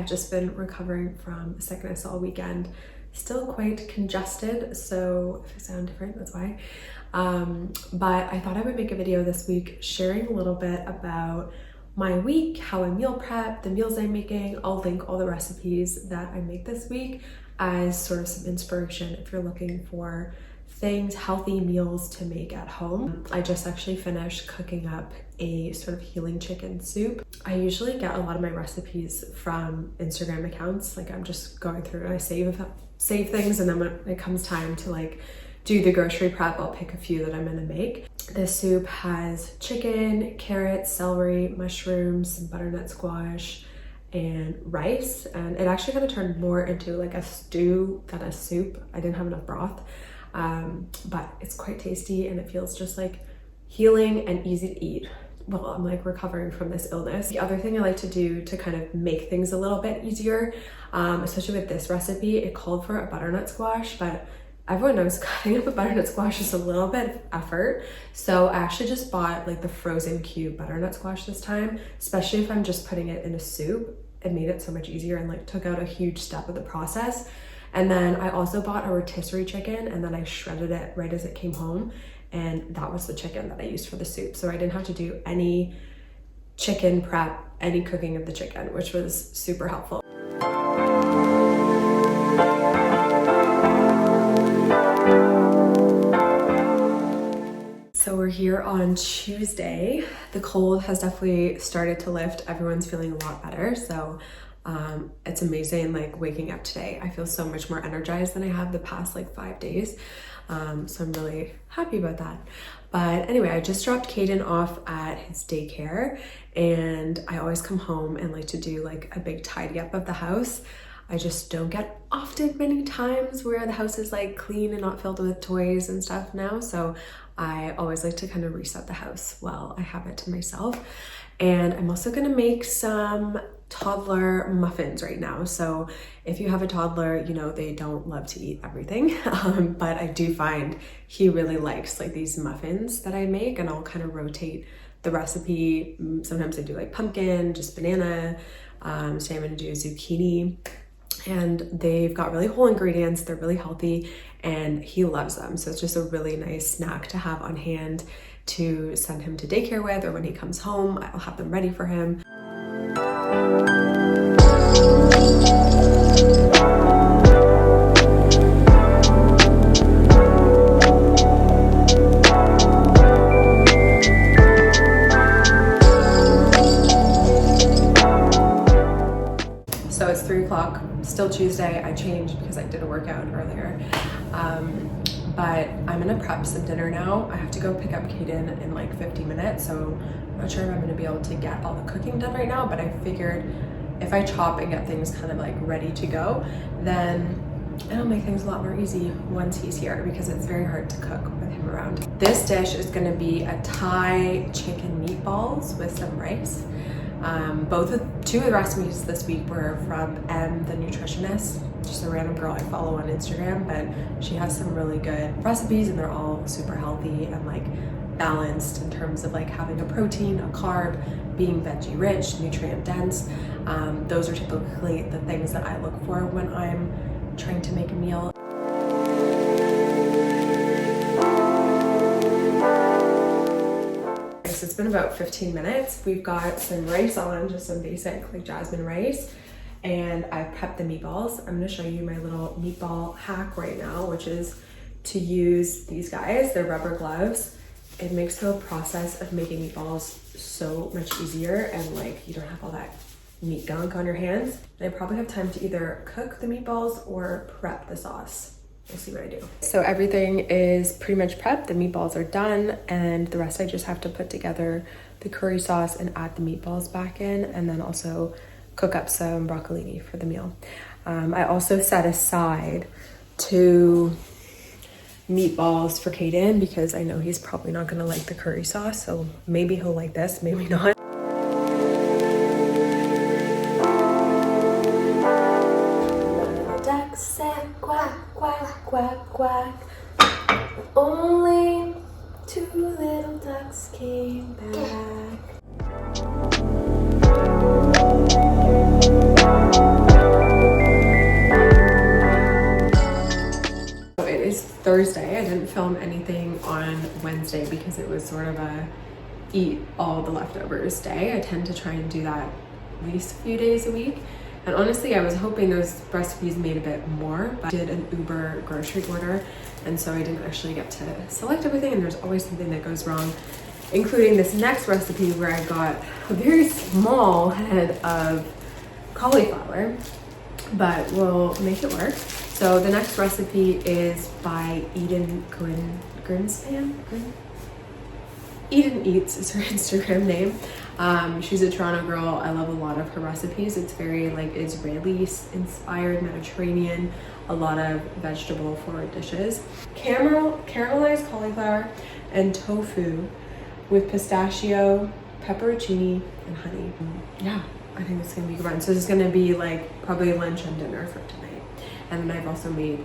I've just been recovering from sickness all weekend. Still quite congested, so if I sound different, that's why. But I thought I would make a video this week sharing a little bit about my week, how I meal prep, the meals I'm making. I'll link all the recipes that I make this week as sort of some inspiration if you're looking for things, healthy meals to make at home. I just actually finished cooking up a sort of healing chicken soup. I usually get a lot of my recipes from Instagram accounts. Like I'm just going through and I save things, and then when it comes time to like do the grocery prep, I'll pick a few that I'm gonna make. This soup has chicken, carrots, celery, mushrooms, some butternut squash, and rice. And it actually kind of turned more into like a stew than a soup. I didn't have enough broth. But it's quite tasty and it feels just like healing and easy to eat while I'm like recovering from this illness. The other thing I like to do to kind of make things a little bit easier, especially with this recipe, it called for a butternut squash, but everyone knows cutting up a butternut squash is a little bit of effort. So I actually just bought like the frozen cube butternut squash this time, especially if I'm just putting it in a soup. It made it so much easier and like took out a huge step of the process. And then I also bought a rotisserie chicken, and then I shredded it right as it came home. And that was the chicken that I used for the soup. So I didn't have to do any chicken prep, any cooking of the chicken, which was super helpful. So we're here on Tuesday. The cold has definitely started to lift. Everyone's feeling a lot better. So it's amazing, like waking up today. I feel so much more energized than I have the past like 5 days. So I'm really happy about that. But anyway, I just dropped Caden off at his daycare, and I always come home and like to do like a big tidy up of the house. I just don't get often many times where the house is like clean and not filled with toys and stuff now. So I always like to kind of reset the house while I have it to myself. And I'm also gonna make some toddler muffins right now. So if you have a toddler, you know, they don't love to eat everything, but I do find he really likes like these muffins that I make, and I'll kind of rotate the recipe. Sometimes I do like pumpkin, just banana. Today I'm gonna do zucchini, and they've got really whole ingredients. They're really healthy and he loves them. So it's just a really nice snack to have on hand to send him to daycare with, or when he comes home, I'll have them ready for him. So it's 3 o'clock, still Tuesday. I changed because I did a workout earlier. But I'm gonna prep some dinner now. I have to go pick up Caden in like 50 minutes, so I'm not sure if I'm gonna be able to get all the cooking done right now, but I figured if I chop and get things kind of like ready to go, then it'll make things a lot more easy once he's here, because it's very hard to cook with him around. This dish is gonna be a Thai chicken meatballs with some rice. Two of the recipes this week were from M, the nutritionist, just a random girl I follow on Instagram, but she has some really good recipes, and they're all super healthy and like balanced in terms of like having a protein, a carb, being veggie rich, nutrient dense. Those are typically the things that I look for when I'm trying to make a meal. It's been about 15 minutes. We've got some rice on, just some basic like jasmine rice, and I prepped the meatballs. I'm gonna show you my little meatball hack right now, which is to use these guys. They're rubber gloves. It makes the process of making meatballs so much easier, and like you don't have all that meat gunk on your hands. And I probably have time to either cook the meatballs or prep the sauce. We'll see what I do. So everything is pretty much prepped. The meatballs are done, and the rest I just have to put together the curry sauce and add the meatballs back in, and then also cook up some broccolini for the meal. I also set aside 2 meatballs for Caden because I know he's probably not gonna like the curry sauce, so maybe he'll like this, maybe not. Ducks said quack, quack, quack, quack. Only 2 little ducks came back. Wednesday because it was sort of a eat all the leftovers day. I tend to try and do that at least a few days a week. And honestly, I was hoping those recipes made a bit more, but I did an Uber grocery order, and so I didn't actually get to select everything, and there's always something that goes wrong, including this next recipe where I got a very small head of cauliflower, but we'll make it work. So the next recipe is by Eden Greenspan. Eden Eats is her Instagram name. She's a Toronto girl. I love a lot of her recipes. It's very like Israeli inspired, Mediterranean, a lot of vegetable forward dishes. Caramelized cauliflower and tofu with pistachio, pepperoncini, and honey. Yeah, I think it's gonna be good. So this is gonna be like probably lunch and dinner for tonight. And then I've also made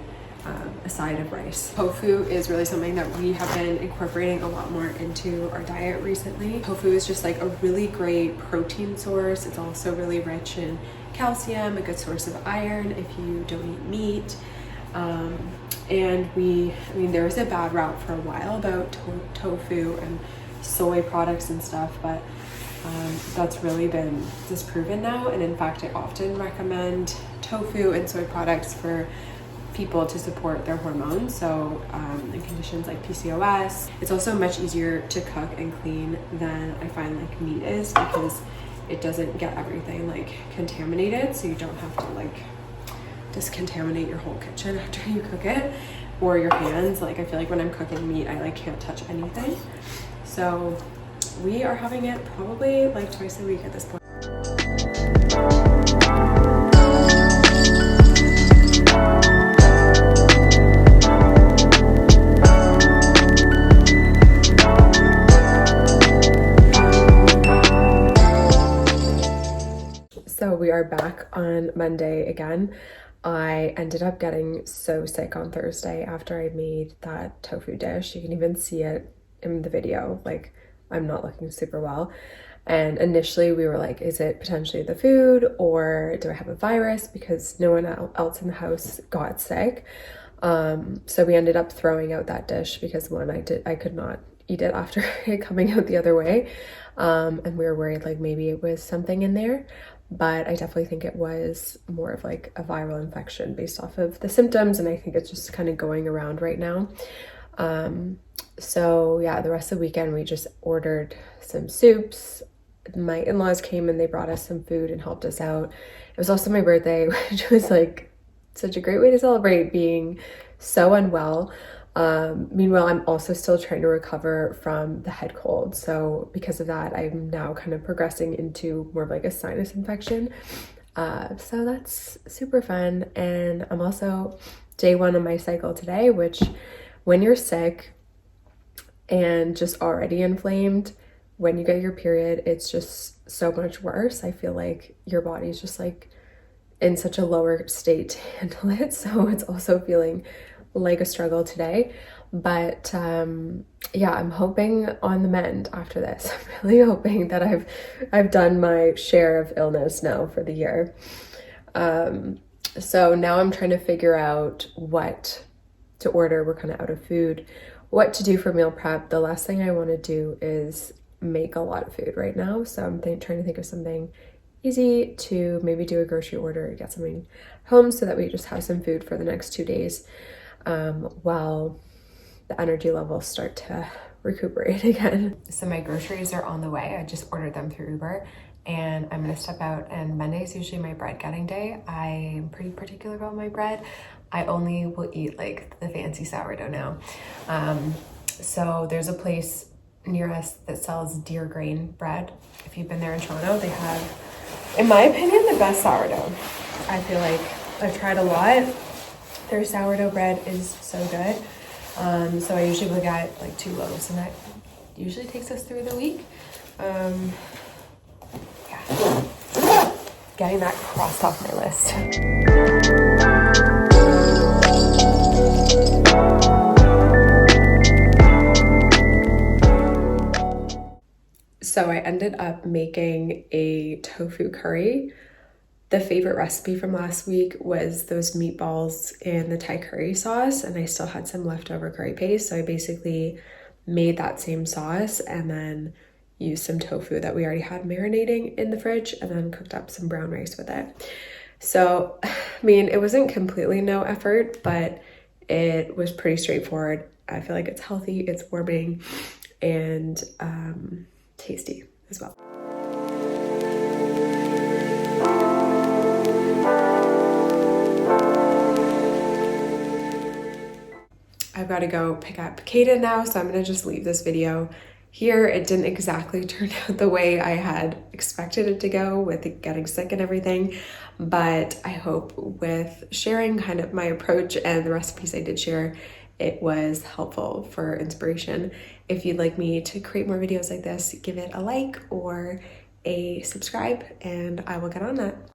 a side of rice. Tofu is really something that we have been incorporating a lot more into our diet recently. Tofu is just like a really great protein source. It's also really rich in calcium, a good source of iron if you don't eat meat. There was a bad rap for a while about tofu and soy products and stuff, but that's really been disproven now. And in fact, I often recommend tofu and soy products for people to support their hormones. So in conditions like PCOS, it's also much easier to cook and clean than I find like meat is, because it doesn't get everything like contaminated. So you don't have to like just contaminate your whole kitchen after you cook it, or your hands. Like I feel like when I'm cooking meat, I like can't touch anything. So we are having it probably like twice a week at this point. So we are back on Monday again. I ended up getting so sick on Thursday after I made that tofu dish. You can even see it in the video. Like, I'm not looking super well. And initially we were like, is it potentially the food, or do I have a virus? Because no one else in the house got sick. So we ended up throwing out that dish because one, I could not eat it after it coming out the other way. And we were worried like maybe it was something in there. But I definitely think it was more of like a viral infection based off of the symptoms, and I think it's just kind of going around right now. So yeah, the rest of the weekend we just ordered some soups. My in-laws came and they brought us some food and helped us out. It was also my birthday, which was like such a great way to celebrate being so unwell. Meanwhile, I'm also still trying to recover from the head cold. So because of that, I'm now kind of progressing into more of like a sinus infection. So that's super fun. And I'm also day 1 of my cycle today, which when you're sick and just already inflamed, when you get your period, it's just so much worse. I feel like your body's just like in such a lower state to handle it. So it's also feeling like a struggle today, but yeah, I'm hoping on the mend after this. I'm really hoping that I've done my share of illness now for the year. So now I'm trying to figure out what to order. We're kind of out of food, what to do for meal prep. The last thing I want to do is make a lot of food right now, so I'm trying to think of something easy to maybe do a grocery order, get something home so that we just have some food for the next 2 days. While the energy levels start to recuperate again. So my groceries are on the way. I just ordered them through Uber, and I'm gonna step out, and Monday is usually my bread getting day. I'm pretty particular about my bread. I only will eat like the fancy sourdough now. So there's a place near us that sells Deer Grain bread. If you've been there in Toronto, they have, in my opinion, the best sourdough. I feel like I've tried a lot. Their sourdough bread is so good. So I usually will get like 2 loaves, and that usually takes us through the week. Yeah, getting that crossed off my list. So I ended up making a tofu curry. The favorite recipe from last week was those meatballs and the Thai curry sauce, and I still had some leftover curry paste. So I basically made that same sauce and then used some tofu that we already had marinating in the fridge and then cooked up some brown rice with it. So, I mean, it wasn't completely no effort, but it was pretty straightforward. I feel like it's healthy, it's warming, and tasty as well. I've got to go pick up Kaden now, so I'm gonna just leave this video here. It didn't exactly turn out the way I had expected it to go with getting sick and everything, but I hope with sharing kind of my approach and the recipes I did share, it was helpful for inspiration. If you'd like me to create more videos like this, give it a like or a subscribe, and I will get on that.